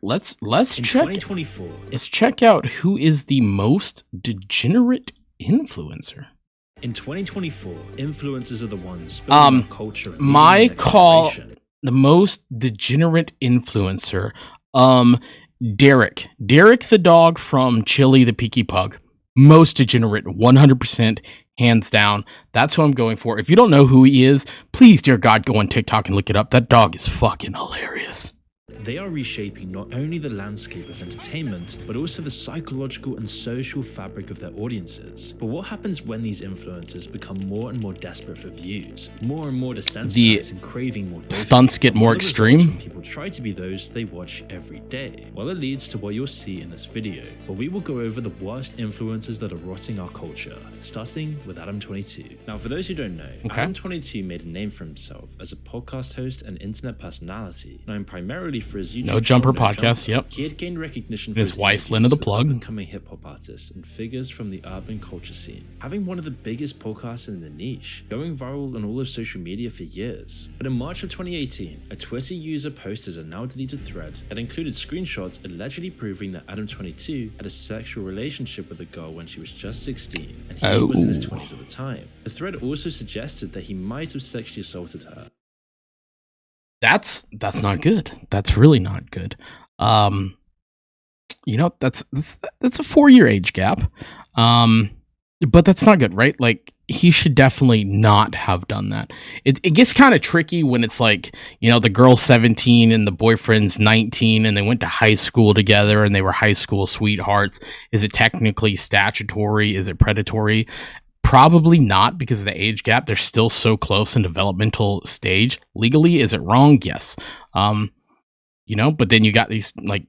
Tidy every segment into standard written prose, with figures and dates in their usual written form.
let's In check 2024, let's check out who is the most degenerate influencer. in 2024, influencers are the ones building our culture. And leading My the next call, generation. the most degenerate influencer, Derek the dog from Chili the Peaky Pug. Most degenerate, 100%, hands down. That's who I'm going for. If you don't know who he is, please, dear God, go on TikTok and look it up. That dog is fucking hilarious. They are reshaping not only the landscape of entertainment, but also the psychological and social fabric of their audiences. But what happens when these influencers become more and more desperate for views, more and more desensitized and craving more dopamine? Stunts get more extreme. People try to be those they watch every day. Well, it leads to what you'll see in this video, where we will go over the worst influencers that are rotting our culture, starting with Adam22. Now, for those who don't know, Adam22 made a name for himself as a podcast host and internet personality, known primarily for his YouTube No Jumper channel, podcast, Jumper. yep. He had gained recognition for His wife, Linda the Plug. Up-and-coming hip-hop artists and figures from the urban culture scene, having one of the biggest podcasts in the niche, going viral on all of social media for years. But in March of 2018, a Twitter user posted a now-deleted thread that included screenshots allegedly proving that Adam22 had a sexual relationship with a girl when she was just 16, and he was in his 20s at the time. The thread also suggested that he might have sexually assaulted her. That's not good. That's really not good. You know, that's a 4-year age gap. But that's not good, right? Like, he should definitely not have done that. It gets kind of tricky when it's like, you know, the girl's 17 and the boyfriend's 19 and they went to high school together and they were high school sweethearts. Is it technically statutory? Is it predatory? Probably not, because of the age gap. They're still so close in developmental stage. Legally, is it wrong? Yes. You know, but then you got these like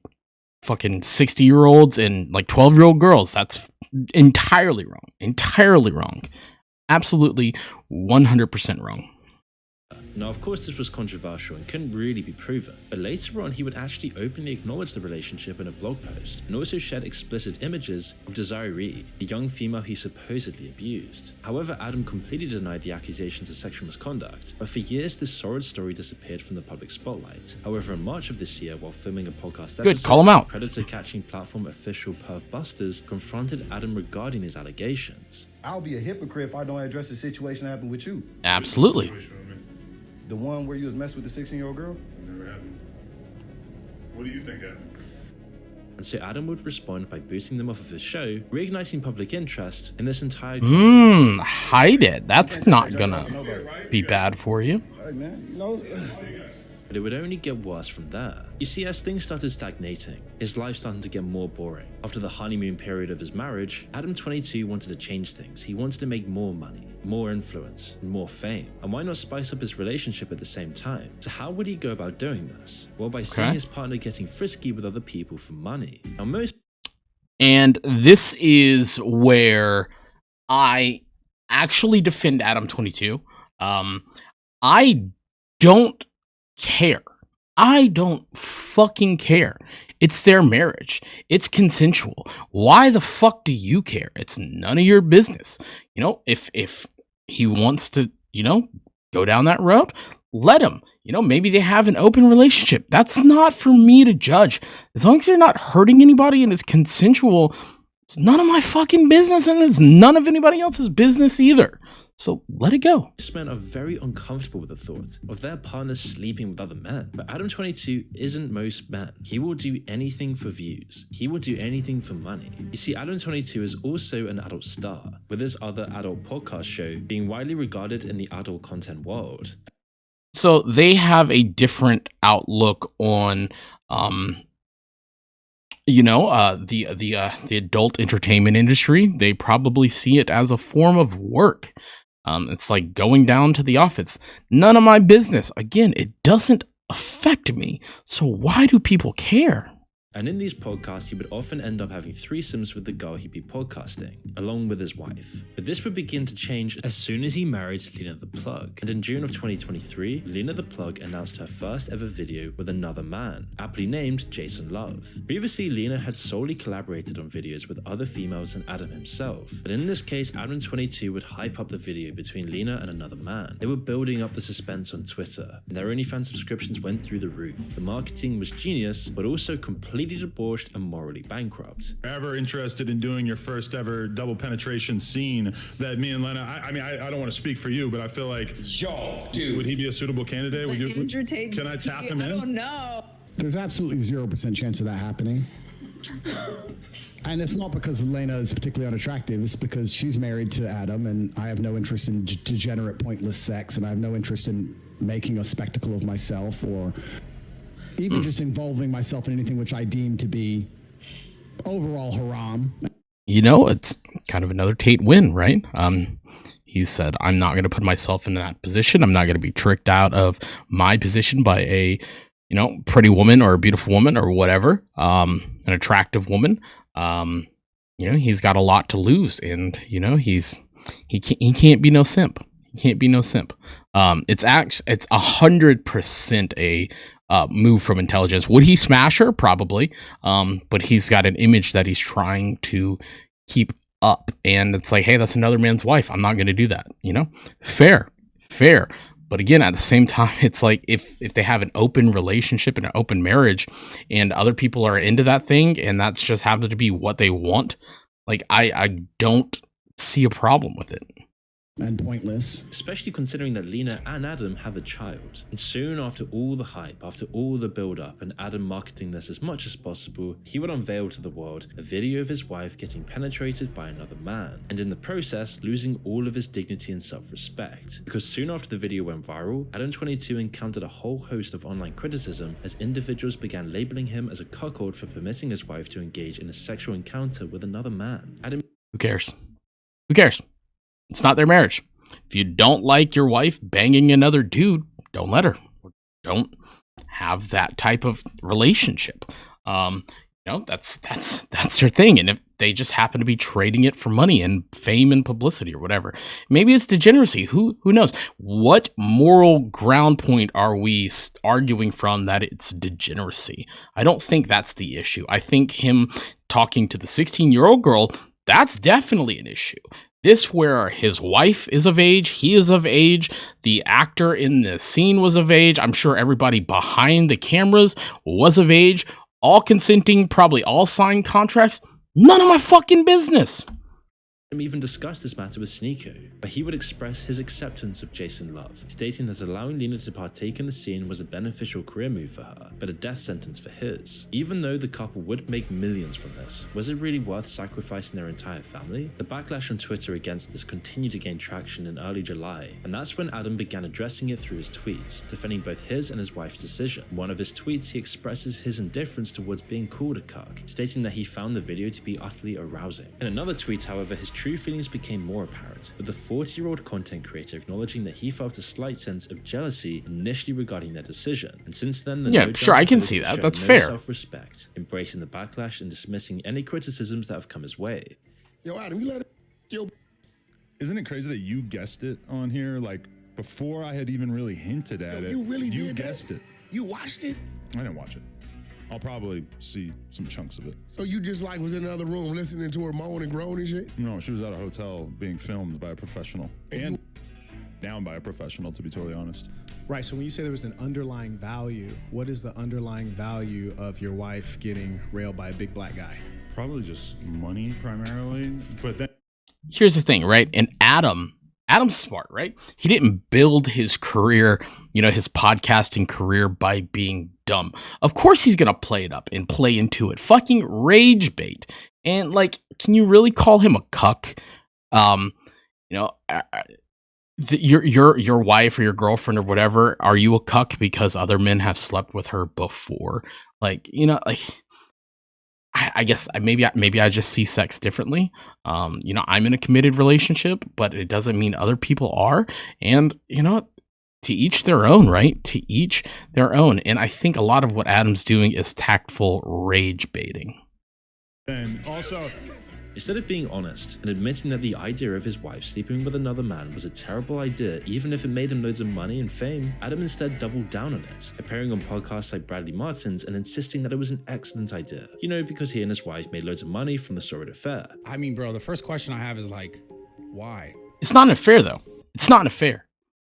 fucking 60-year-olds and like 12-year-old girls. That's entirely wrong. Entirely wrong. Absolutely 100% wrong. Now, of course, this was controversial and couldn't really be proven, but later on he would actually openly acknowledge the relationship in a blog post and also shared explicit images of Desiree, the young female he supposedly abused. However, Adam completely denied the accusations of sexual misconduct, but for years this sordid story disappeared from the public spotlight. However, in March of this year, while filming a podcast episode, Good, call him out. Predator catching platform official Perv Busters confronted Adam regarding his allegations. I'll be a hypocrite if I don't address the situation that happened with you. Absolutely. The one where you was messing with the 16-year-old girl? Never happened. What do you think happened? And so Adam would respond by boosting them off of his show, reigniting public interest in this entire Hide it. That's not gonna be bad for you. Hey, man, you know... But it would only get worse from there. You see, as things started stagnating, his life started to get more boring. After the honeymoon period of his marriage, Adam22 wanted to change things. He wanted to make more money, more influence, and more fame. And why not spice up his relationship at the same time? So how would he go about doing this? Well, by seeing his partner getting frisky with other people for money. Now, And this is where I actually defend Adam22. I don't care. I don't fucking care. It's their marriage. It's consensual. Why the fuck do you care? It's none of your business. You know, if he wants to, you know, go down that road, let him. You know, maybe they have an open relationship. That's not for me to judge. As long as they're not hurting anybody and it's consensual, it's none of my fucking business, and it's none of anybody else's business either. So let it go. Most men are very uncomfortable with the thought of their partners sleeping with other men. But Adam22 isn't most men. He will do anything for views. He will do anything for money. You see, Adam22 is also an adult star, with his other adult podcast show being widely regarded in the adult content world. So they have a different outlook on the adult entertainment industry. They probably see it as a form of work. It's like going down to the office. None of my business. Again, it doesn't affect me. So why do people care? And in these podcasts, he would often end up having threesomes with the girl he'd be podcasting, along with his wife. But this would begin to change as soon as he married Lena the Plug. And in June of 2023, Lena the Plug announced her first ever video with another man, aptly named Jason Love. Previously, Lena had solely collaborated on videos with other females than Adam himself. But in this case, Adam22 would hype up the video between Lena and another man. They were building up the suspense on Twitter, and their OnlyFans subscriptions went through the roof. The marketing was genius, but also completely debauched and morally bankrupt. Ever interested in doing your first ever double penetration scene that me and Lena, I mean, I don't want to speak for you, but I feel like, Yo, dude. would he be a suitable candidate? Would you, can I tap him in? I don't know. There's absolutely 0% chance of that happening. And it's not because Elena is particularly unattractive, it's because she's married to Adam, and I have no interest in degenerate, pointless sex, and I have no interest in making a spectacle of myself or even just involving myself in anything which I deem to be overall haram. You know, it's kind of another Tate win, right? He said, I'm not going to put myself in that position. I'm not going to be tricked out of my position by a, you know, pretty woman or a beautiful woman or whatever, an attractive woman. You know, he's got a lot to lose, and, you know, he can't be no simp. He can't be no simp. It's 100% a move from intelligence. Would he smash her? Probably. But he's got an image that he's trying to keep up, and it's like, hey, that's another man's wife. I'm not going to do that. You know, fair. But again, at the same time, it's like if they have an open relationship and an open marriage, and other people are into that thing, and that's just happens to be what they want, like I don't see a problem with it. And pointless. Especially considering that Lena and Adam have a child. And soon after all the hype, after all the build-up, and Adam marketing this as much as possible, he would unveil to the world a video of his wife getting penetrated by another man, and in the process losing all of his dignity and self-respect. Because soon after the video went viral, Adam22 encountered a whole host of online criticism as individuals began labeling him as a cuckold for permitting his wife to engage in a sexual encounter with another man. Who cares? Who cares? It's not their marriage. If you don't like your wife banging another dude, don't let her. Don't have that type of relationship. You know, that's their thing. And if they just happen to be trading it for money and fame and publicity or whatever, maybe it's degeneracy. Who knows? What moral ground point are we arguing from that it's degeneracy? I don't think that's the issue. I think him talking to the 16-year-old girl, that's definitely an issue. This where his wife is of age, he is of age, the actor in the scene was of age, I'm sure everybody behind the cameras was of age, all consenting, probably all signed contracts. None of my fucking business. Even discussed this matter with Sneeko, but he would express his acceptance of Jason Love, stating that allowing Lena to partake in the scene was a beneficial career move for her, but a death sentence for his. Even though the couple would make millions from this, was it really worth sacrificing their entire family? The backlash on Twitter against this continued to gain traction in early July, and that's when Adam began addressing it through his tweets, defending both his and his wife's decision. In one of his tweets, he expresses his indifference towards being called a cuck, stating that he found the video to be utterly arousing. In another tweet, however, his true feelings became more apparent, with the 40-year-old content creator acknowledging that he felt a slight sense of jealousy initially regarding their decision, and since then I can see that. That's fair. Self-respect, embracing the backlash and dismissing any criticisms that have come his way. Yo, Adam, you let it. Yo. Isn't it crazy that you guessed it on here? Like, before I had even really hinted at it. You really did that? Guessed it. You watched it? I didn't watch it. I'll probably see some chunks of it. So you just like was in another room listening to her moan and groan and shit? No, she was at a hotel being filmed by a professional. And down by a professional, to be totally honest. Right, so when you say there was an underlying value, what is the underlying value of your wife getting railed by a big black guy? Probably just money primarily, but then... Here's the thing, right? And Adam's smart, right? He didn't build his career, you know, his podcasting career by being dumb. Of course he's going to play it up and play into it. Fucking rage bait. And like, can you really call him a cuck? You know, your wife or your girlfriend or whatever, are you a cuck because other men have slept with her before? Like, you know, like... I guess maybe I just see sex differently. You know, I'm in a committed relationship, but it doesn't mean other people are. And you know, to each their own, right? To each their own. And I think a lot of what Adam's doing is tactful rage baiting. And also, Instead of being honest and admitting that the idea of his wife sleeping with another man was a terrible idea, even if it made him loads of money and fame, Adam instead doubled down on it, appearing on podcasts like Bradley Martin's and insisting that it was an excellent idea. You know, because he and his wife made loads of money from the sordid affair. I mean, bro, the first question I have is like, why? It's not an affair, though. It's not an affair.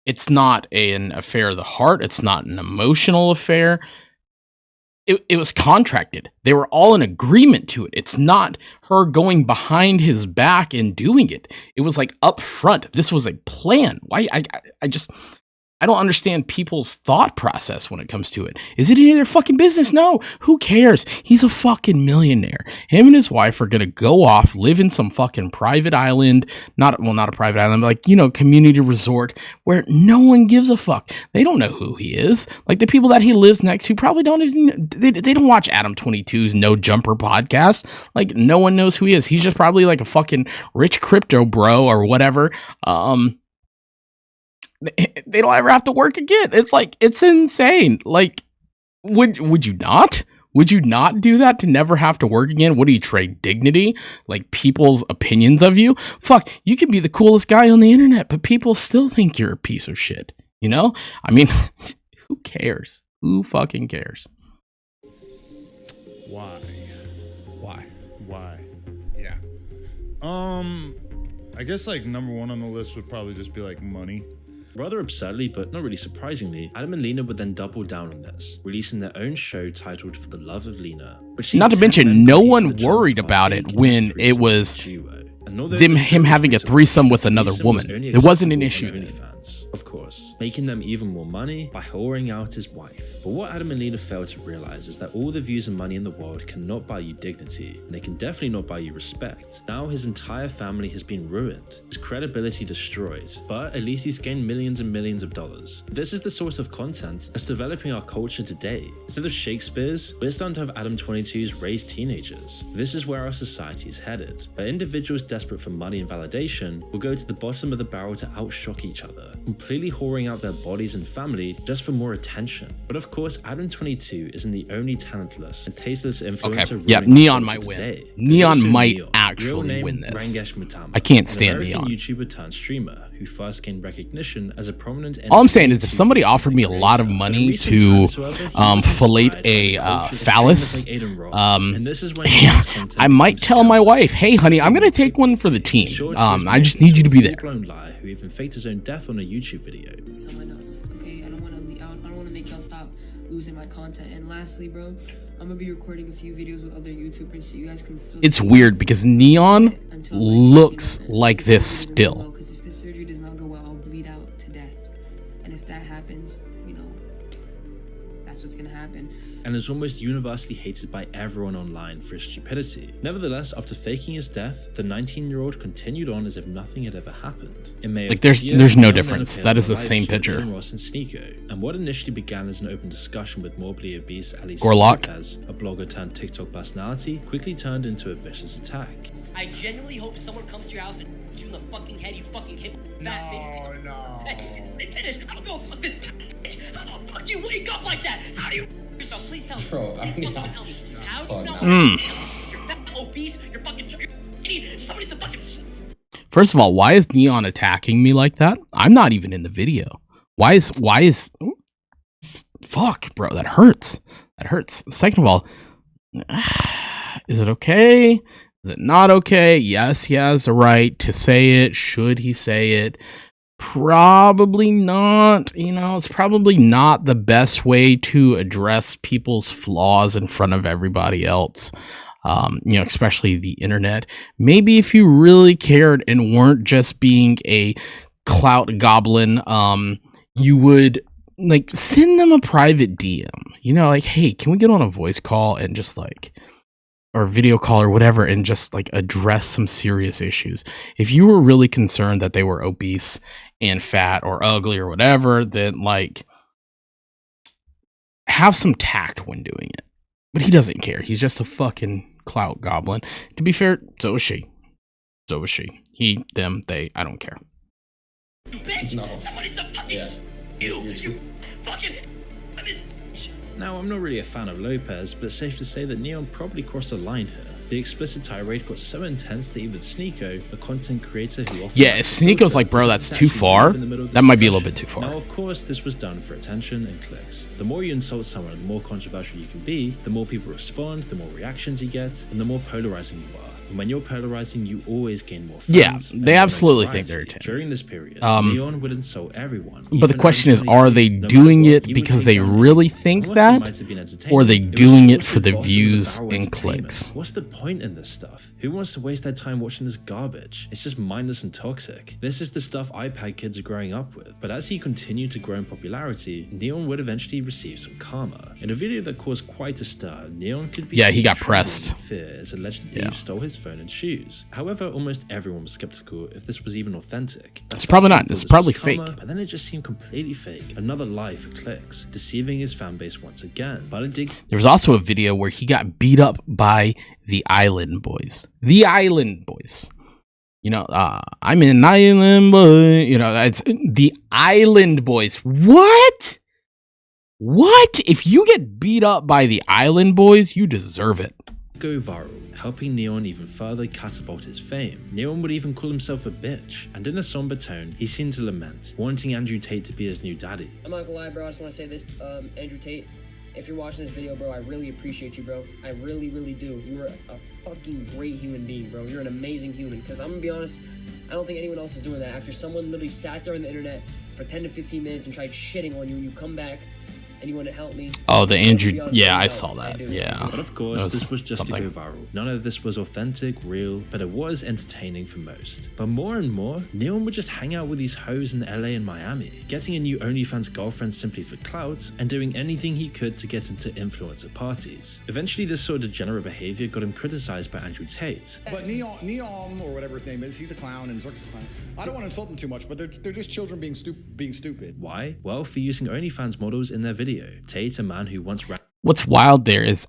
It's not an affair of the heart. It's not an emotional affair. It was contracted. They were all in agreement to it. It's not her going behind his back and doing it. It was like up front. This was a plan. Why? I don't understand people's thought process when it comes to it. Is it any of their fucking business? No. Who cares? He's a fucking millionaire. Him and his wife are going to go off, live in some fucking private island. Not a private island, but like, you know, community resort where no one gives a fuck. They don't know who he is. Like the people that he lives next to probably don't even, they don't watch Adam 22's No Jumper podcast. Like no one knows who he is. He's just probably like a fucking rich crypto bro or whatever. They don't ever have to work again. It's like, it's insane. Like, would you not? Would you not do that to never have to work again? What do you trade? Dignity? Like people's opinions of you? Fuck, you could be the coolest guy on the internet, but people still think you're a piece of shit. You know? I mean, who cares? Who fucking cares? why? Yeah. I guess like number one on the list would probably just be like money. Rather absurdly, but not really surprisingly, Adam and Lena would then double down on this, releasing their own show titled For the Love of Lena, which Not to mention, no one worried about it when it was him having a threesome with another woman. It wasn't an issue. Of course, making them even more money by whoring out his wife. But what Adam and Lena fail to realize is that all the views and money in the world cannot buy you dignity, and they can definitely not buy you respect. Now his entire family has been ruined, his credibility destroyed, but at least he's gained millions and millions of dollars. This is the sort of content that's developing our culture today. Instead of Shakespeare's, we're starting to have Adam 22's raise teenagers. This is where our society is headed, where individuals desperate for money and validation will go to the bottom of the barrel to outshock each other, completely whoring out their bodies and family just for more attention. But of course, Adam 22 isn't the only talentless and tasteless influencer. Okay, yeah, Neon might win. Neon might actually win this. I can't stand Neon. YouTuber turned streamer who first gained recognition as a prominent. All I'm saying is, if somebody offered me a lot of money to fillet a phallus, I might tell my wife, "Hey, honey, I'm gonna take one for the team. I just need you to be there." Who even faked his own death on a YouTube video. Someone else, okay? I don't want to make y'all stop losing my content. And lastly, bro, I'm gonna be recording a few videos with other YouTubers so you guys can still. It's weird because Neon looks like this still. Because if this surgery does not go well, I'll bleed out to death. And if that happens, you know, that's what's gonna happen. And is almost universally hated by everyone online for his stupidity. Nevertheless, after faking his death, the 19-year-old continued on as if nothing had ever happened. In May like there's no difference. That is the same picture. Ross and Sneeko, and what initially began as an open discussion with morbidly obese Alice Gorlock, as a blogger turned TikTok personality, quickly turned into a vicious attack. I genuinely hope someone comes to your house and shoots you in the fucking head, you fucking hip fat bitch. No. Hey, finish. I'm gonna fuck this bitch. How the fuck you wake up like that? How do you yourself? Please tell me. Bro, I mean, Tell me. How do you know? You're fat, obese, you're fucking somebody's the fucking. First of all, why is Neon attacking me like that? I'm not even in the video. Why is fuck, bro, that hurts. That hurts. Second of all, is it okay? Is it not okay? Yes, he has a right to say it. Should he say it? Probably not. You know, it's probably not the best way to address people's flaws in front of everybody else. You know, especially the internet. Maybe if you really cared and weren't just being a clout goblin, you would like send them a private DM. You know, like, hey, can we get on a voice call and just like, or video call or whatever, and just like address some serious issues. If you were really concerned that they were obese and fat or ugly or whatever, then like have some tact when doing it. But he doesn't care. He's just a fucking clout goblin. To be fair, so is she. So was she. He, them, they, I don't care. You bitch! No. Somebody's the fucking. Yeah. You fucking this bitch. Now, I'm not really a fan of Lopez, but it's safe to say that Neon probably crossed a line here. The explicit tirade got so intense that even Sneeko, a content creator who often... Yeah, if Sneeko's like, bro, that's too far, that might be a little bit too far. Now, of course, this was done for attention and clicks. The more you insult someone, the more controversial you can be, the more people respond, the more reactions you get, and the more polarizing you are. And when you're polarizing, you always gain more fans. Yeah, and they more absolutely think notoriety. they're attentive. During this period, Neon would insult everyone. But the even question is, openly are say, they no matter doing what, it he would because take they down really anyone. think And whilst it that? might have been entertaining, Or are they it was doing it short for the bottom of views barrel and entertainment. clicks? What's the point in this stuff? Who wants to waste their time watching this garbage? It's just mindless and toxic. This is the stuff iPad kids are growing up with. But as he continued to grow in popularity, Neon would eventually receive some karma. In a video that caused quite a stir, Neon could be Yeah, he seen got trembling pressed. in fear as alleged thief stole his phone and shoes. However, almost everyone was skeptical if this was even authentic. At It's first, probably people not. thought It's this was probably karma, fake. But then it just seemed completely fake. Another lie for clicks, deceiving his fan base once again. But it did There was also a video where he got beat up by the Island Boys. The Island Boys. You know, I'm an Island Boy. You know, it's the Island Boys. What? What? If you get beat up by the Island Boys, you deserve it. go viral, helping Neon even further catapult his fame. Neon would even call himself a bitch, and in a somber tone, he seemed to lament, wanting Andrew Tate to be his new daddy. I'm not gonna lie, bro, I just want to say this, Andrew Tate, if you're watching this video, bro, I really appreciate you, bro. I really, really do. You are a fucking great human being, bro. You're an amazing human, because I'm gonna be honest, I don't think anyone else is doing that. After someone literally sat there on the internet for 10 to 15 minutes and tried shitting on you, and you come back and you want to help me. Oh, the Andrew, yeah, I saw that, yeah. But of course, this was just to go viral. None of this was authentic, real, but it was entertaining for most. But more and more, Neon would just hang out with these hoes in LA and Miami, getting a new OnlyFans girlfriend simply for clout, and doing anything he could to get into influencer parties. Eventually, this sort of degenerate behavior got him criticized by Andrew Tate. But Neon, or whatever his name is, he's a clown and Zirk's a clown. I don't want to insult them too much, but they're just children being stupid. Why? Well, for using OnlyFans models in their video. Tate, a man who once What's wild there is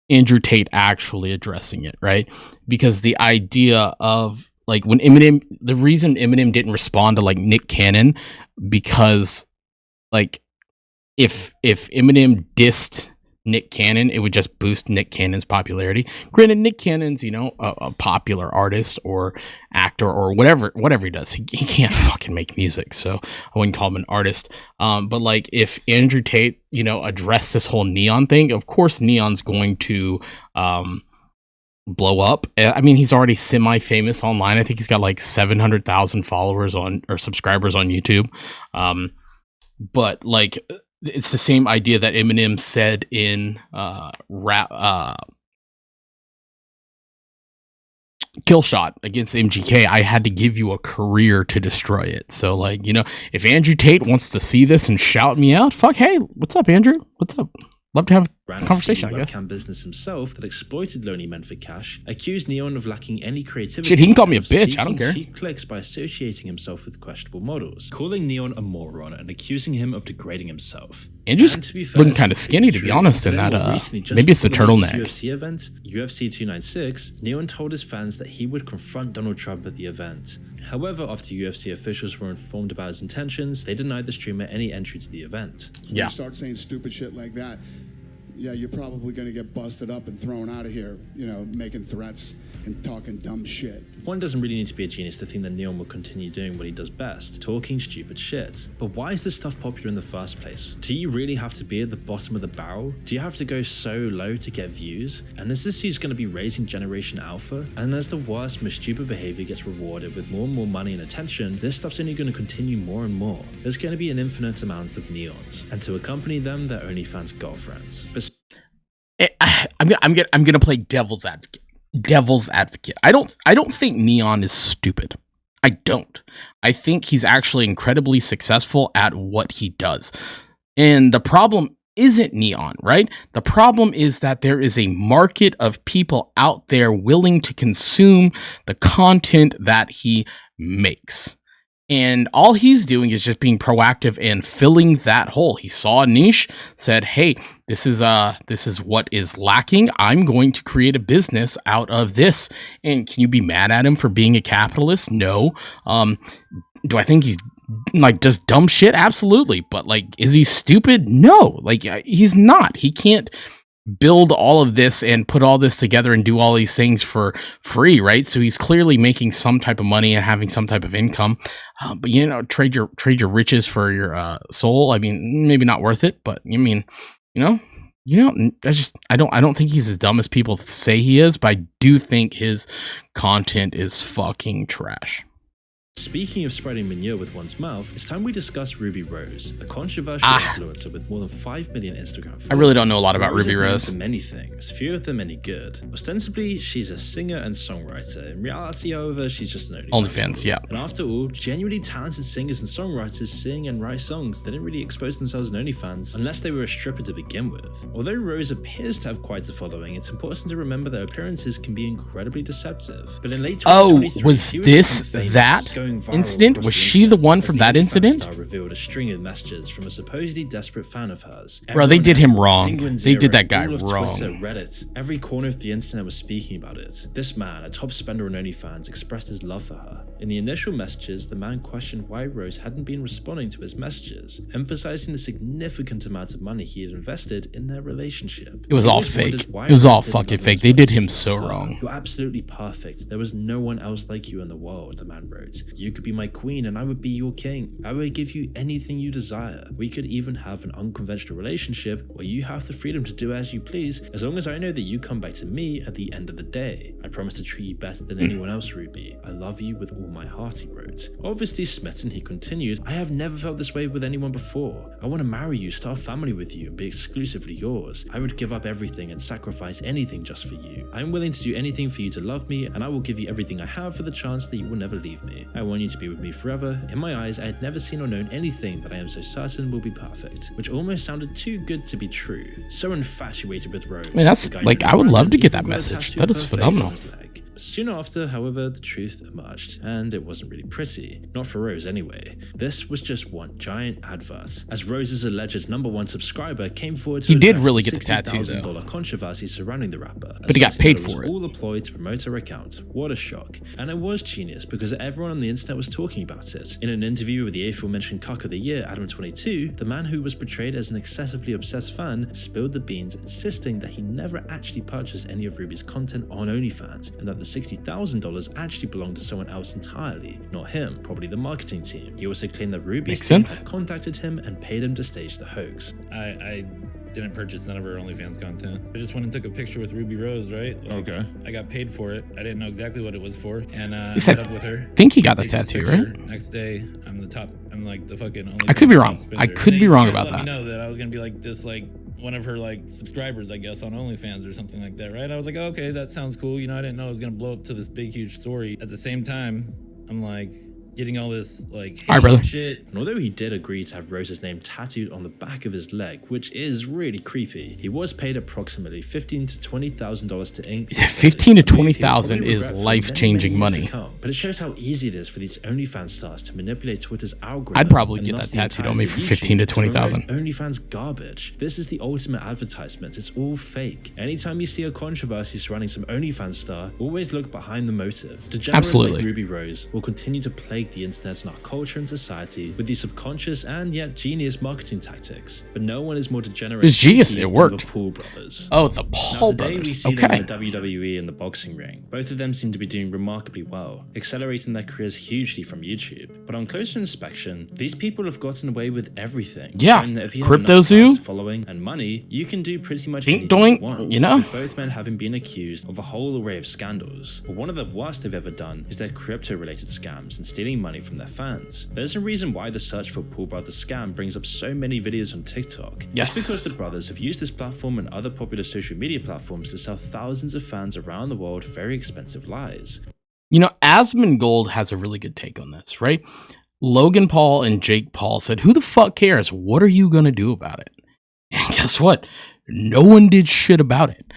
Andrew Tate actually addressing it, right? Because the idea of like when Eminem, the reason Eminem didn't respond to like Nick Cannon, because like if Eminem dissed Nick Cannon, it would just boost Nick Cannon's popularity. Granted, Nick Cannon's, you know, a popular artist or actor or whatever he does. He can't fucking make music, so I wouldn't call him an artist. But like if Andrew Tate, you know, addressed this whole Neon thing, of course Neon's going to blow up. I mean, he's already semi-famous online. I think he's got like 700,000 followers on or subscribers on YouTube. But like it's the same idea that Eminem said in Kill Shot against MGK. I had to give you a career to destroy it. So like, you know, if Andrew Tate wants to see this and shout me out, fuck, hey, what's up, Andrew? What's up? Love to have a conversation, I guess. Webcam business himself that exploited lonely men for cash, accused Neon of lacking any creativity. Shit, he can call me a bitch, I don't care. Cheap clicks by associating himself with questionable models, calling Neon a moron and accusing him of degrading himself. Andrew's And to be fair, looking kind of skinny, to be honest, in that, maybe it's the turtleneck. UFC event, UFC 296, Neon told his fans that he would confront Donald Trump at the event. However, after UFC officials were informed about his intentions, they denied the streamer any entry to the event. Yeah. You start saying stupid shit like that, yeah, you're probably going to get busted up and thrown out of here, you know, making threats and talking dumb shit. One doesn't really need to be a genius to think that Neon will continue doing what he does best, talking stupid shit. But why is this stuff popular in the first place? Do you really have to be at the bottom of the barrel? Do you have to go so low to get views? And is this who's going to be raising Generation Alpha? And as the worst, most stupid behavior gets rewarded with more and more money and attention, this stuff's only going to continue more and more. There's going to be an infinite amount of Neons, and to accompany them, their OnlyFans girlfriends. But I'm gonna play devil's advocate. I don't think Neon is stupid. I don't. I think he's actually incredibly successful at what he does. And the problem isn't Neon, right? The problem is that there is a market of people out there willing to consume the content that he makes. And all he's doing is just being proactive and filling that hole. He saw a niche, said, hey, this is what is lacking. I'm going to create a business out of this. And can you be mad at him for being a capitalist? No. Do I think he's like does dumb shit? Absolutely. But like, is he stupid? No. Like, he's not. He can't build all of this and put all this together and do all these things for free, right? So he's clearly making some type of money and having some type of income. But you know, trade your riches for your soul. I mean, maybe not worth it, but I mean, you know, I don't think he's as dumb as people say he is, but I do think his content is fucking trash. Speaking of spreading manure with one's mouth, it's time we discuss Ruby Rose, a controversial influencer with more than 5 million Instagram followers. I really don't know a lot about Ruby Rose. Rose. For many things, few of them any good. Ostensibly, she's a singer and songwriter. In reality, however, she's just an OnlyFans, yeah. And after all, genuinely talented singers and songwriters sing and write songs. They didn't really expose themselves in OnlyFans unless they were a stripper to begin with. Although Rose appears to have quite a following, it's important to remember that appearances can be incredibly deceptive. But in late 2023, was this that incident? Was she the one from that incident? Revealed a string of messages from a supposedly desperate fan of hers. Bro, they did him wrong. They did that guy wrong. Twitter, Reddit, every corner of the internet was speaking about it. This man, a top spender on OnlyFans, expressed his love for her. In the initial messages, the man questioned why Rose hadn't been responding to his messages, emphasizing the significant amount of money he had invested in their relationship. It was all fake. It was all fucking fake. They did him so wrong. You're absolutely perfect. There was no one else like you in the world, the man wrote. You could be my queen and I would be your king. I would give you anything you desire. We could even have an unconventional relationship where you have the freedom to do as you please, as long as I know that you come back to me at the end of the day. I promise to treat you better than anyone else, Ruby. I love you with all my heart, he wrote. Obviously smitten, he continued, I have never felt this way with anyone before. I want to marry you, start a family with you, and be exclusively yours. I would give up everything and sacrifice anything just for you. I'm willing to do anything for you to love me, and I will give you everything I have for the chance that you will never leave me. I want you to be with me forever. In my eyes, I had never seen or known anything that I am so certain will be perfect, which almost sounded too good to be true. So infatuated with Rose. I mean, that's like, I would love to get that message. That is phenomenal. Soon after, however, the truth emerged, and it wasn't really pretty. Not for Rose anyway. This was just one giant advert, as Rose's alleged #1 subscriber came forward to he did really get the tattoo, though. $60,000 controversy surrounding the rapper, but he got paid for it. All employed to promote her account. What a shock. And it was genius, because everyone on the internet was talking about it. In an interview with the aforementioned Cuck of the Year, Adam22, the man who was portrayed as an excessively obsessed fan spilled the beans, insisting that he never actually purchased any of Ruby's content on OnlyFans, and that the $60,000 actually belonged to someone else entirely, not him, probably the marketing team. He also claimed that Ruby's team had contacted him and paid him to stage the hoax. I didn't purchase none of her OnlyFans content. I just went and took a picture with Ruby Rose, right? Like, okay. I got paid for it. I didn't know exactly what it was for, and met up with her. I think he got the tattoo, right? Next day, I'm like the fucking OnlyFans. I could be wrong. I could be wrong about that. Let me know that I was gonna be like this, like one of her like subscribers, I guess, on OnlyFans or something like that, right? I was like, oh, okay, that sounds cool. You know, I didn't know it was gonna blow up to this big, huge story. At the same time, I'm like getting all this like shit. And although he did agree to have Rose's name tattooed on the back of his leg, which is really creepy, he was paid approximately $15,000 to $20,000 to ink. Yeah, $15,000 to $20,000 is life-changing money. But it shows how easy it is for these OnlyFans stars to manipulate Twitter's algorithm. I'd probably get that tattooed on me for $15,000 to $20,000. OnlyFans garbage. This is the ultimate advertisement. It's all fake. Anytime you see a controversy surrounding some OnlyFans star, always look behind the motive. Degenerates like Ruby Rose will continue to plague the internet and our culture and society with these subconscious and yet genius marketing tactics. But no one is more degenerate. It's genius. It worked. The Paul brothers. Oh, the Paul today brothers. We see them in the WWE and the boxing ring. Both of them seem to be doing remarkably well, accelerating their careers hugely from YouTube. But on closer inspection, these people have gotten away with everything. Yeah, if you Crypto Zoo, following, and money, you can do pretty much anything you want. You know, with both men having been accused of a whole array of scandals. But one of the worst they've ever done is their crypto-related scams and stealing money from their fans. There's a reason why the search for Paul Brothers scam brings up so many videos on TikTok. Yes. It's because the brothers have used this platform and other popular social media platforms to sell thousands of fans around the world very expensive lies. You know, Asmongold has a really good take on this, right? Logan Paul and Jake Paul said, who the fuck cares? What are you going to do about it? And guess what? No one did shit about it.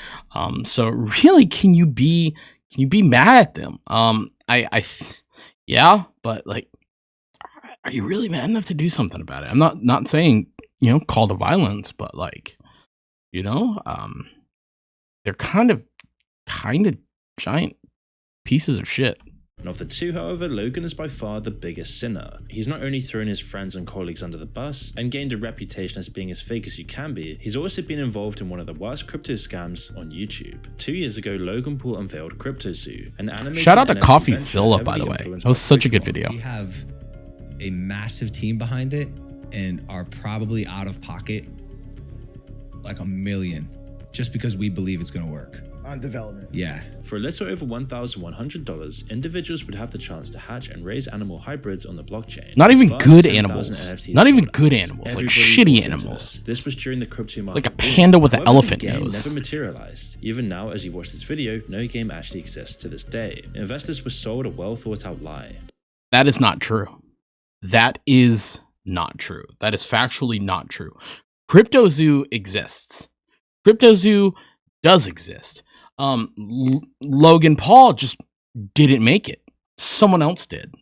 So really, can you be mad at them? Yeah, but like, are you really mad enough to do something about it? I'm not saying, you know, call to violence, but like, you know, they're kind of giant pieces of shit. And of the two, however, Logan is by far the biggest sinner. He's not only thrown his friends and colleagues under the bus and gained a reputation as being as fake as you can be, he's also been involved in one of the worst crypto scams on YouTube. 2 years ago, Logan Paul unveiled CryptoZoo, an animated Shout out to NFT venture CoffeeZilla, by heavily the way. influenced That was by such a good Pokemon. video. We have a massive team behind it and are probably out of pocket like $1 million just because we believe it's going to work. On development. Yeah. For a little over $1,100, individuals would have the chance to hatch and raise animal hybrids on the blockchain. Not even First good 10,000 animals. NFTs Not even sold good out. animals. Like Everybody shitty bought into animals. This was during the crypto market. Like a boom. panda with an However, elephant the game nose. never materialized. Even now, as you watch this video, no game actually exists to this day. Investors were sold a well thought out lie. That is not true. That is not true. That is factually not true. CryptoZoo exists. CryptoZoo does exist. Logan Paul just didn't make it. Someone else did.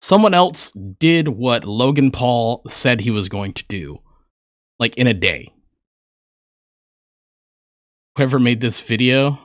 Someone else did what Logan Paul said he was going to do, like in a day. Whoever made this video,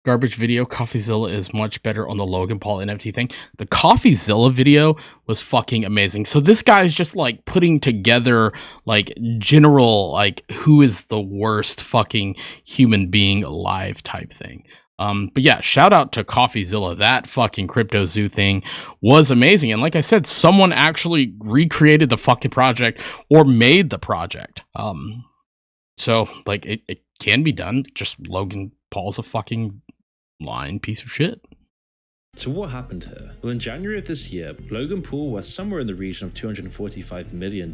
garbage video. CoffeeZilla is much better on the Logan Paul NFT thing. The CoffeeZilla video was fucking amazing. So this guy is just like putting together like general, like who is the worst fucking human being alive type thing. But yeah, shout out to CoffeeZilla. That fucking CryptoZoo thing was amazing. And like I said, someone actually recreated the fucking project or made the project. So like it can be done. Just Logan Paul's a fucking lying piece of shit. So what happened here? Well, in January of this year, Logan Paul, worth somewhere in the region of $245 million,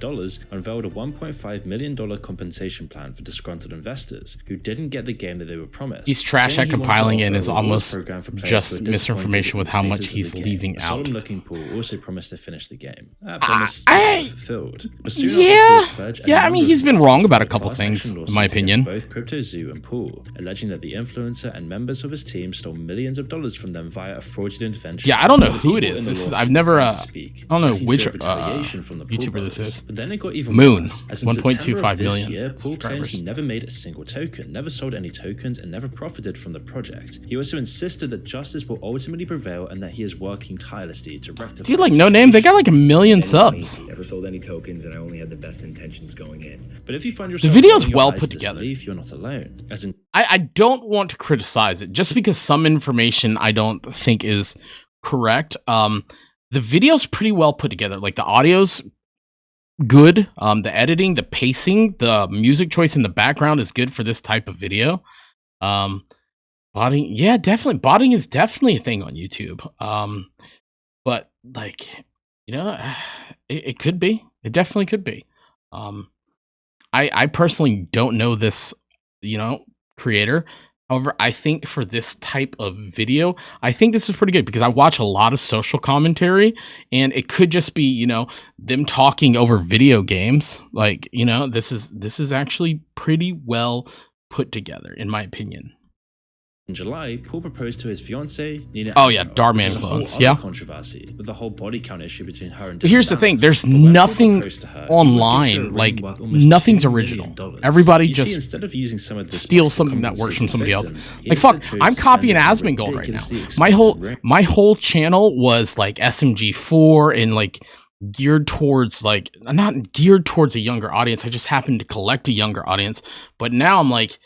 unveiled a $1.5 million compensation plan for disgruntled investors who didn't get the game that they were promised. He's trash Saying at he wants to compiling offer and a is rewards almost program for players just who are disappointed misinformation in with the how much status of he's the game. leaving A out. solemn-looking Paul also promised to finish the game. That promise was never fulfilled. But soon Yeah. after Paul's pledge, a Yeah, I number mean, of he's been investors wrong about a filed couple class things, action in my lawsuits opinion. against both CryptoZoo and Paul, alleging that the influencer and members of his team stole millions of dollars from them via a fraudulent venture. Yeah, I don't know The who it people is. in the This is lawsuit I've never declined to speak, I don't know citing which fear of retaliation from the Paul YouTuber this brothers. is. But then it got even Moon, worse, as in 1.25 September of this million year, Paul claimed he subscribers. never made a single token, never sold any tokens, and never profited from the project. He also insisted that justice will ultimately prevail and that he is working tirelessly to rectify. Dude, like the No Name, they got like 1 million Any subs. money, never sold any tokens, and I only had the best intentions going in. But if you find The yourself video's rolling your well eyes put in together. disbelief, you're not alone. As in, I don't want to criticize it just because some information I don't think is correct. The video's pretty well put together. Like the audio's good. The editing, the pacing, the music choice in the background is good for this type of video. Botting, yeah, definitely. Botting is definitely a thing on YouTube. But like, you know, it could be. It definitely could be. I personally don't know this, you know, creator. However, I think for this type of video, I think this is pretty good because I watch a lot of social commentary and it could just be, you know, them talking over video games. Like, you know, this is actually pretty well put together in my opinion. in July, Paul proposed to his fiancée, Nina. Oh, yeah, Amaro, Darman which is a whole clones, other yeah. Controversy with the whole body count issue between her and. But here's the thing: there's But when Paul nothing proposed to her, he would give her a online. ring Like worth almost nothing's $2 original. million. Everybody You see, just instead of using some of this steals money to something that works from compensate somebody else. victims, he Like fuck, instead chose I'm to copying spend it on a Asmongold right now. ridiculously My whole expensive ring. my whole channel was like SMG4 and like geared towards like not geared towards a younger audience. I just happened to collect a younger audience, but now I'm like,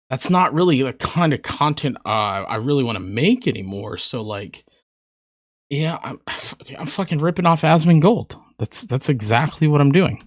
that's not really the kind of content I really want to make anymore. So like, yeah, I'm fucking ripping off Asmongold. That's exactly what I'm doing.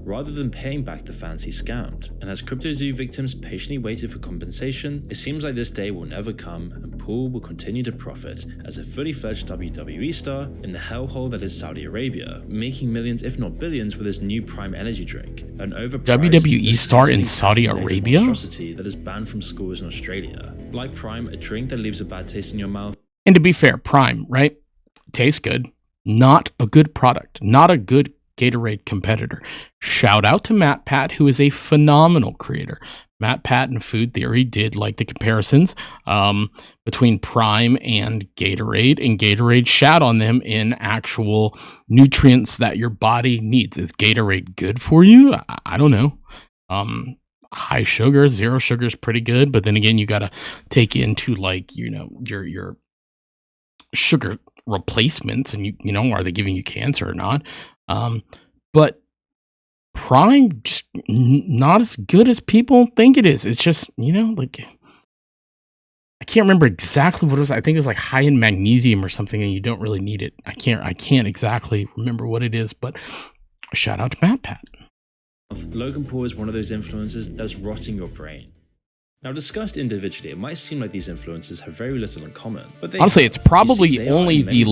Rather than paying back the fans he scammed. And as CryptoZoo victims patiently waited for compensation, it seems like this day will never come and Paul will continue to profit as a fully fledged WWE star in the hellhole that is Saudi Arabia, making millions if not billions with his new Prime energy drink, an overpriced WWE star in Saudi Arabia? monstrosity that is banned from schools in Australia. Like Prime, a drink that leaves a bad taste in your mouth. And to be fair, Prime, right? Tastes good. Not a good product. Not a good Gatorade competitor. Shout out to Matt Pat, who is a phenomenal creator. Matt Patton Food Theory did like the comparisons between Prime and Gatorade shat on them in actual nutrients that your body needs. Is Gatorade good for you? I don't know. High sugar, zero sugar is pretty good, but then again, you got to take into like, your sugar replacements, and are they giving you cancer or not? But Prime just not as good as people think it is. It's just, like, I can't remember exactly what it was. I think it was like high in magnesium or something, and you don't really need it. I can't exactly remember what it is, but shout out to Matt Pat. Logan Paul is one of those influences that's rotting your brain. Now, discussed individually, it might seem like these influences have very little in common, but honestly, it's probably only the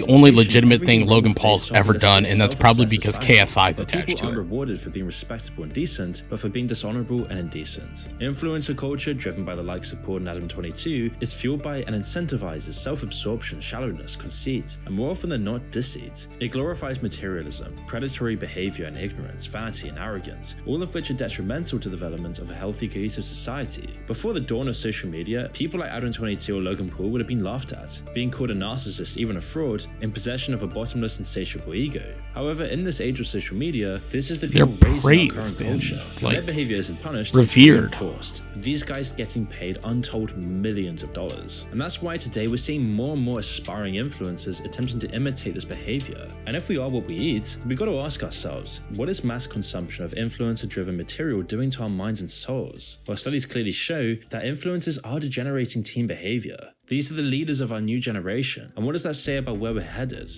only legitimate thing Logan Paul's ever done, and that's probably because KSI is attached to it. People aren't rewarded for being respectable and decent, but for being dishonorable and indecent. Influencer culture, driven by the likes of Paul and Adam22, is fueled by and incentivizes self-absorption, shallowness, conceit, and more often than not, deceit. It glorifies materialism, predatory behavior, and ignorance, vanity, and arrogance, all of which are detrimental to the development of a healthy, cohesive society. Before the dawn of social media, people like Adam22 or Logan Paul would have been laughed at, being called a narcissist, even a fraud, in possession of a bottomless, insatiable ego. However, in this age of social media, this is the people raised in our current culture. Their behavior isn't punished, revered, it's reinforced. These guys getting paid untold millions of dollars. And that's why today we're seeing more and more aspiring influencers attempting to imitate this behavior. And if we are what we eat, we got to ask ourselves, what is mass consumption of influencer-driven material doing to our minds and souls? Well, studies clearly show that influencers are degenerating teen behavior. These are the leaders of our new generation. And what does that say about where we're headed?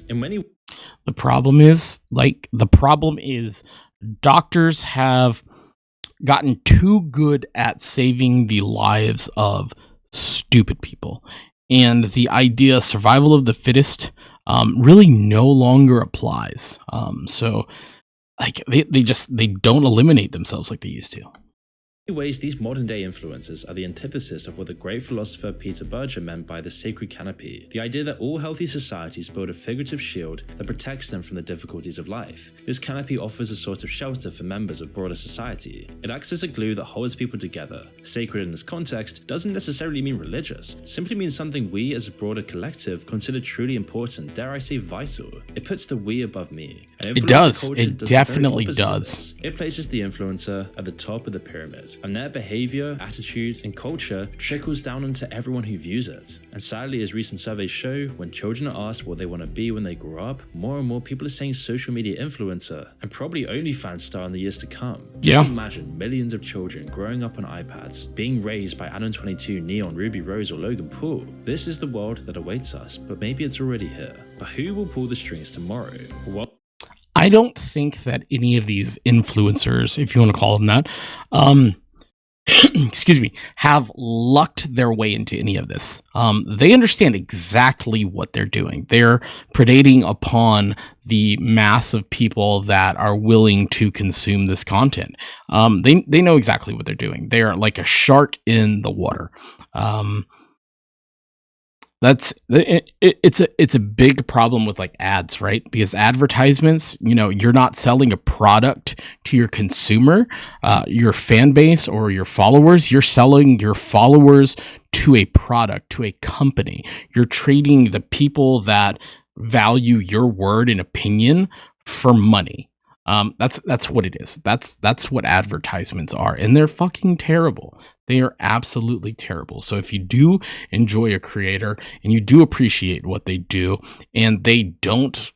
The problem is doctors have gotten too good at saving the lives of stupid people. And the idea of survival of the fittest really no longer applies. So like they don't eliminate themselves like they used to. In many ways, these modern-day influencers are the antithesis of what the great philosopher Peter Berger meant by the sacred canopy, the idea that all healthy societies build a figurative shield that protects them from the difficulties of life. This canopy offers a sort of shelter for members of broader society. It acts as a glue that holds people together. Sacred in this context doesn't necessarily mean religious, it simply means something we as a broader collective consider truly important, dare I say vital. It puts the we above me. It does. It definitely does. It places the influencer at the top of the pyramid. And their behavior, attitude, and culture trickles down onto everyone who views it. And sadly, as recent surveys show, when children are asked what they want to be when they grow up, more and more people are saying social media influencer, and probably OnlyFans star in the years to come. Just imagine millions of children growing up on iPads, being raised by Adam22, Neon, Ruby Rose, or Logan Paul. This is the world that awaits us, but maybe it's already here. But who will pull the strings tomorrow? Well, I don't think that any of these influencers, if you want to call them that, have lucked their way into any of this. They understand exactly what they're doing. They're predating upon the mass of people that are willing to consume this content. They know exactly what they're doing. They are like a shark in the water. It's a big problem with like ads, right? Because advertisements, you're not selling a product to your consumer, your fan base, or your followers. You're selling your followers to a product, to a company. You're trading the people that value your word and opinion for money. That's what it is. That's what advertisements are, and they're fucking terrible. They are absolutely terrible. So if you do enjoy a creator and you do appreciate what they do, and they don't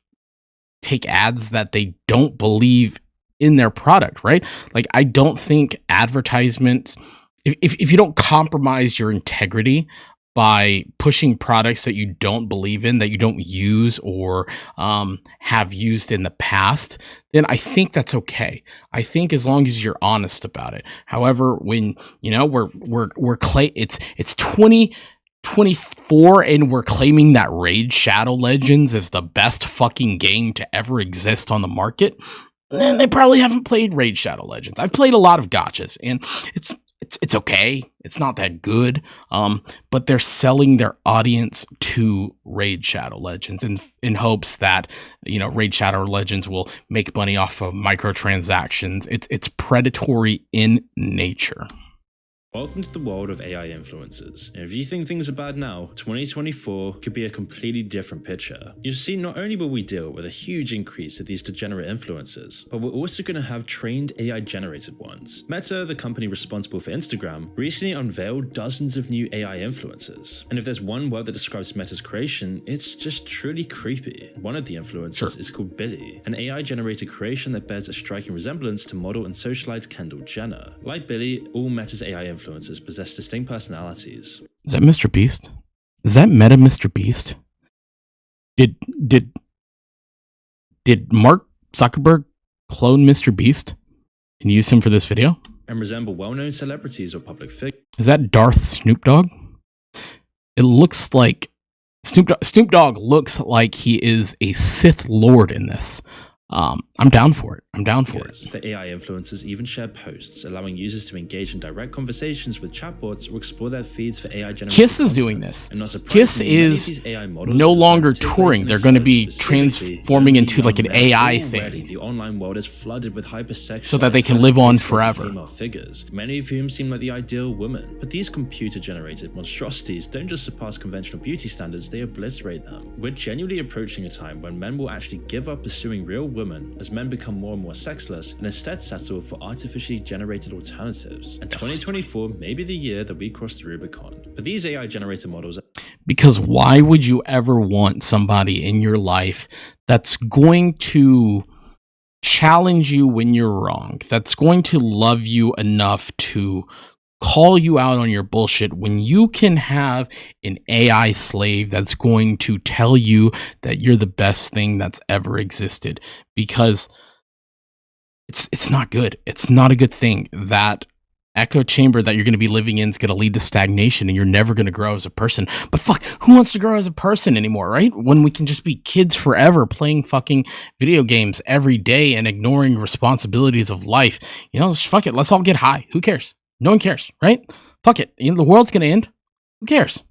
take ads that they don't believe in their product, right? Like, I don't think advertisements, if you don't compromise your integrity by pushing products that you don't believe in, that you don't use or have used in the past, then I think that's okay. I think as long as you're honest about it. However, when it's 2024 and we're claiming that Raid Shadow Legends is the best fucking game to ever exist on the market, then they probably haven't played Raid Shadow Legends. I've played a lot of gachas, and it's it's okay. It's not that good. But they're selling their audience to Raid Shadow Legends in hopes that, you know, Raid Shadow Legends will make money off of microtransactions. It's predatory in nature. Welcome to the world of AI influencers. And if you think things are bad now, 2024 could be a completely different picture. You'll see not only will we deal with a huge increase of these degenerate influencers, but we're also going to have trained AI generated ones. Meta, the company responsible for Instagram, recently unveiled dozens of new AI influencers. And if there's one word that describes Meta's creation, it's just truly creepy. One of the influencers is called Billy, an AI generated creation that bears a striking resemblance to model and socialite Kendall Jenner. Like Billy, all Meta's AI influencers possess distinct personalities. Is that Mr. Beast? Is that Meta Mr. Beast? Did Mark Zuckerberg clone Mr. Beast and use him for this video? And resemble well-known celebrities or public figures. Is that Darth Snoop Dogg? It looks like Snoop Dogg looks like he is a Sith Lord in this. I'm down for it. The AI influencers even share posts, allowing users to engage in direct conversations with chatbots or explore their feeds for AI generated Kiss is content. doing this. And not Kiss surprisingly, many of is these AI models no are designed longer to take touring. place They're in going to be specifically transforming into like an young AI men. thing. Already, the online world is flooded with hypersexual so that they can live on forever. female figures, many of whom seem like the ideal woman. But these computer-generated monstrosities don't just surpass conventional beauty standards, they obliterate them. We're genuinely approaching a time when men will actually give up pursuing real women as men become more and more sexless and instead settle for artificially generated alternatives. And 2024 may be the year that we cross the Rubicon. But these AI generated models Because why would you ever want somebody in your life that's going to challenge you when you're wrong, that's going to love you enough to call you out on your bullshit when you can have an AI slave that's going to tell you that you're the best thing that's ever existed? Because it's not good. It's not a good thing. That echo chamber that you're going to be living in is going to lead to stagnation and you're never going to grow as a person. But fuck, who wants to grow as a person anymore, right? When we can just be kids forever playing fucking video games every day and ignoring responsibilities of life. You know, just fuck it. Let's all get high. Who cares? No one cares, right? Fuck it. You know, the world's going to end. Who cares?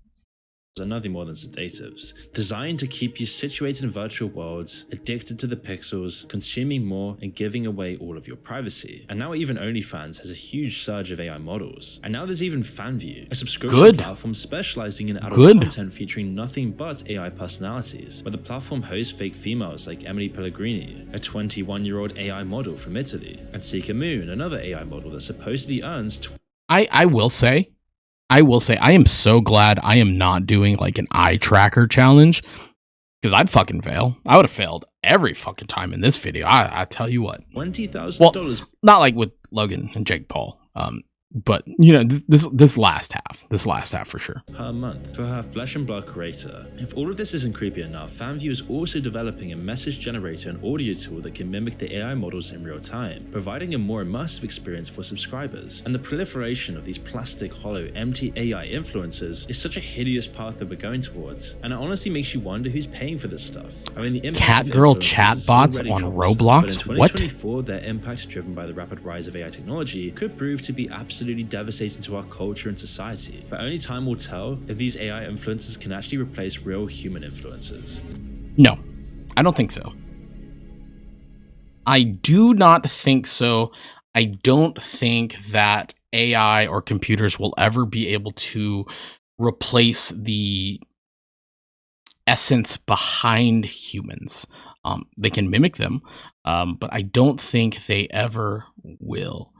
are nothing more than sedatives, designed to keep you situated in virtual worlds, addicted to the pixels, consuming more, and giving away all of your privacy. And now even OnlyFans has a huge surge of AI models. And now there's even FanView, a subscription platform specializing in adult content featuring nothing but AI personalities, where the platform hosts fake females like Emily Pellegrini, a 21-year-old AI model from Italy, and Seeker Moon, another AI model that supposedly earns I will say, I am so glad I am not doing like an eye tracker challenge, because I'd fucking fail. I would have failed every fucking time in this video. I tell you what. $20,000. Well, not like with Logan and Jake Paul. But you know, this last half for sure. Per month for her flesh and blood creator. If all of this isn't creepy enough, FanView is also developing a message generator and audio tool that can mimic the AI models in real time, providing a more immersive experience for subscribers. And the proliferation of these plastic, hollow, empty AI influencers is such a hideous path that we're going towards. And it honestly makes you wonder who's paying for this stuff. I mean, the impact Catgirl chatbots on Roblox? But in 2024, their impact driven by the rapid rise of AI technology could prove to be absolutely devastating to our culture and society. But only time will tell if these AI influencers can actually replace real human influencers. No, I don't think so. I do not think so. I don't think that AI or computers will ever be able to replace the essence behind humans. They can mimic them, but I don't think they ever will.